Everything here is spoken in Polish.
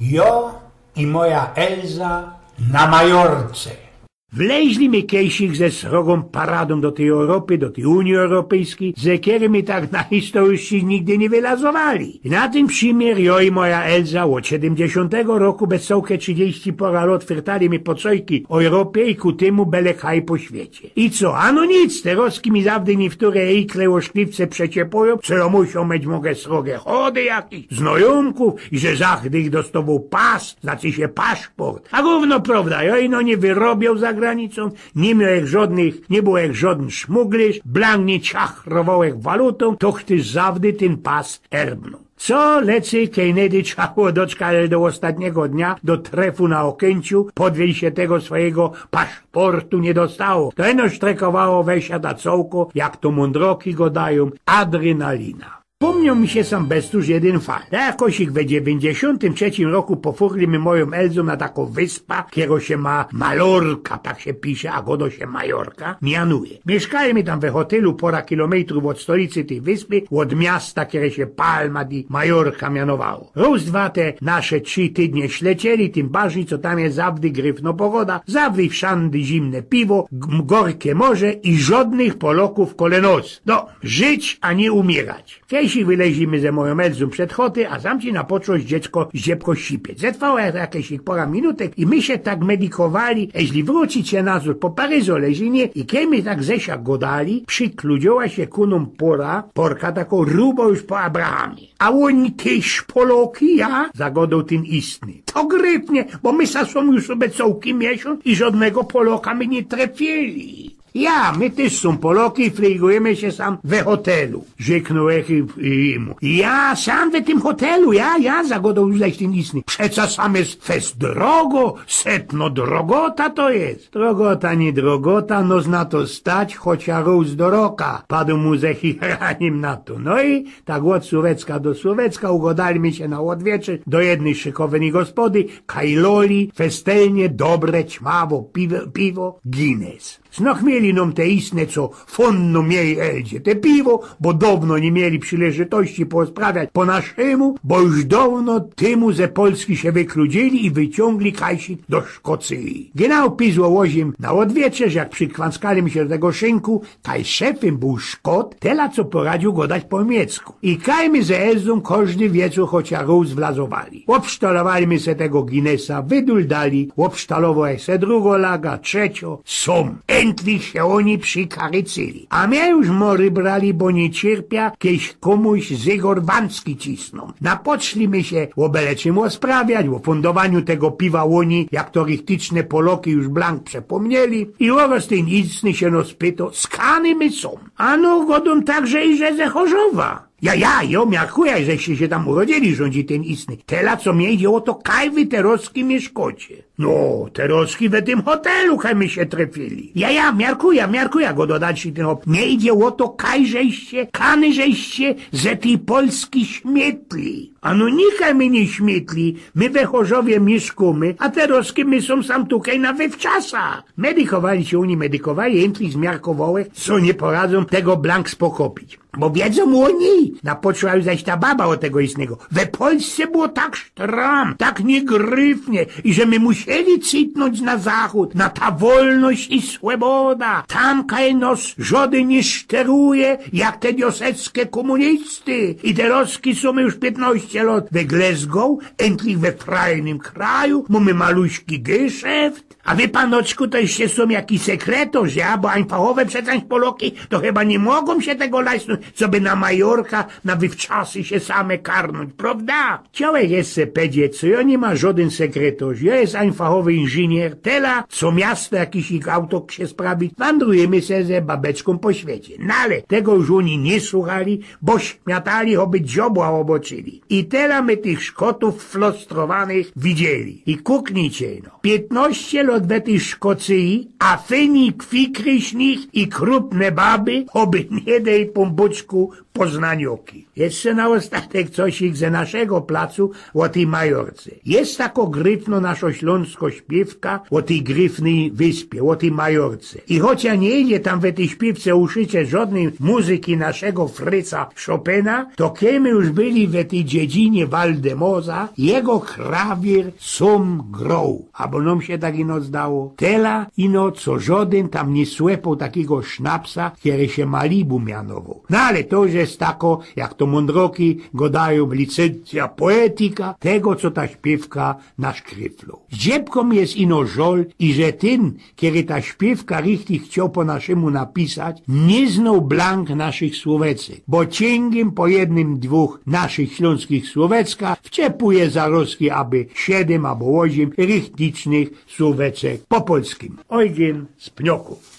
Jo i moja Elza na Majorce. Wleźli my kiejsich ze srogą paradą do tej Europy, do tej Unii Europejskiej, ze którymi tak na historyści nigdy nie wylazowali. I na tym przymiar jo i moja Elza od 70 roku bez całke 30 pora lat twiertali mi pocojki o Europie i ku temu belekaj po świecie. I co? Ano nic, teroski mi zawdy niektóre ejkle oszklivce przeciepują, co ja muszą mieć mogę srogie chody jakiś, znajomków i że zachdy ich dostawał pas, znaczy się paszport. A gówno prawda, jo i no nie wyrobią za granicą, nie miał jak żadnych, nie było jak żaden szmuglerz, blank nie czachrował jak walutą, to chtyż zawdy ten pas erbnął. Co lecy Kennedy trzeba doczkać do ostatniego dnia, do trefu na Okęciu, podwieźć się tego swojego paszportu nie dostało. To eno sztrekowało wejścia na cołko, jak to mądroki go dają, adrenalina. Pomniał mi się sam bestuż jeden fakt. Jakoś ich w 93 roku pofurli my moją Elzą na taką wyspę, którą się ma Malorka, tak się pisze, a godo się Majorka, mianuje. Mieszkaliśmy tam we hotelu pora kilometrów od stolicy tej wyspy, od miasta, które się Palma di Majorka mianowało. Roz dwa te nasze 3 tydnie ślecieli, tym bardziej, co tam jest zawdy gryfno pogoda, zawdy wszędy zimne piwo, gorkie morze i żadnych Polaków kole nos. No, żyć, a nie umierać. Jeśli wyleźlimy ze moją Elzą przed choty, a sam ci na począć dziecko zdziebko sipieć. Zetrwało jakieś ich pora minutek i my się tak medykowali, jeśli wrócić się nazór po Paryżu leżynie i kiedy tak zesia godali, przykludziła się kunom porka taką rubo już po Abrahamie. A oni też Poloki, ja? Zagodał ten istny. To grypnie, bo my są już sobie całki miesiąc i żadnego Poloka my nie trafili. Ja, my też są Poloki i frigujemy się sam we hotelu. Rzeknął mu. Ja sam we tym hotelu, ja, zagodał już ten istny. Przeca sam jest fest drogo, setno drogota to jest. Drogota, nie drogota, no zna to stać, chocia róz do roka. Padł mu ze chiraniem na to. No i tak od Słowecka do Słowecka ugodaliśmy się na odwiecze do jednej szykowanej gospody, kajloli, festelnie, dobre, ćmawo, piwo, Guinness. Znoch mieli nam te istne, co fonno mieli Elzie, te piwo, bo dawno nie mieli przyleżytości posprawiać po naszemu, bo już dawno temu ze Polski się wykludzili i wyciągli kajsik do Szkocji. Genau pisło łozim na odwietrze, że jak przykwanskali mi się do tego szynku, taj szefem był Szkot, tela co poradził go dać po niemiecku. I kajmy ze Elzą każdy wieczór chocia róz wlazowali. Obsztalowali mi se tego Guinnessa, wyduldali, obsztalował se drugo laga, trzecio, som. Endlich się oni przykarycyli. A mnie już mory brali, bo nie cierpia, kiedyś komuś Zygor Wanski cisną. Napoczliśmy się o byle czym osprawiać, o fundowaniu tego piwa łoni, jak to richtyczne Poloki już blank przepomnieli. I oraz ten istny się nos pyto, skany my są. Ano godą także i że ze Chorzowa. Ja, miarkuję, żeście się tam urodzili, rządzi ten istny. Tela, co mnie idzie o to, kaj wy teroski mieszkocie. No, teroski we tym hotelu, kaj my się trefili. Ja, miarkuję go dodać ten hop. Nie idzie o to, kaj żeście ze tej Polski śmietli. Ano nikaj my nie śmietli, my we Chorzowie mieszkamy, a teroski my są sam tukaj na wywczasa. Medykowali się oni, endlich zmiarkowały, co nie poradzą tego blank spokopić. Bo wiedzą oni, napoczęła już zaś ta baba o tego istnego. We Polsce było tak sztram, tak niegryfnie i że my musieli cytnąć na zachód, na ta wolność i swoboda. Tam kaj nos żody nie szteruje, jak te dioseckie komunisty. I teroski są już 15 lat we Glasgow, endlich we frajnym kraju, mamy maluśki geszeft. A wy, panoczku, to jeszcze są jakiś sekretarz, ja? Bo fachowe przecież Poloki to chyba nie mogą się tego lasnąć, co by na Majorka, na wywczasy się same karnąć, prawda? Chciałeś jeszcze powiedzieć, co ja nie ma żaden sekretarz, ja jest fachowy inżynier, tela, co miasto jakiś ich auto się sprawi, wandrujemy se ze babeczką po świecie. No ale tego już oni nie słuchali, bo śmiatali, oby dziobła oboczyli. I tela my tych Szkotów flostrowanych widzieli. I kuknijcie, no. 15 lat w tej Szkocji, a fyni kwikryśnych i krupne baby, oby nie dej pombuczku poznanioki. Jeszcze na ostatek cosik ze naszego placu o tej Majorce. Jest tako gryfno nasza śląsko śpiewka o tej gryfnej wyspie, o tej Majorce. I chociaż nie idzie tam w tej śpiewce uszycie żadnej muzyki naszego Fryca Chopina, to kiedy już byli w tej dziedzinie Waldemoza, jego krawir sam grał. Abo nam się tak ino zdało. Tela ino, co żaden tam nie słepał takiego sznapsa, który się Malibu mianował. No ale to już jest tako, jak to mądroki godają licencja poetyka, tego co ta śpiewka naszkryflą. Z dziebką jest ino żol i że ten, kiedy ta śpiewka richtig chciał po naszemu napisać, nie znał blank naszych słowecek, bo cięgiem po jednym, dwóch naszych śląskich słowecka wciepuje zaroski, aby 7 albo 8 richtycznych słowecek po polskim. Eugen z Pnioków.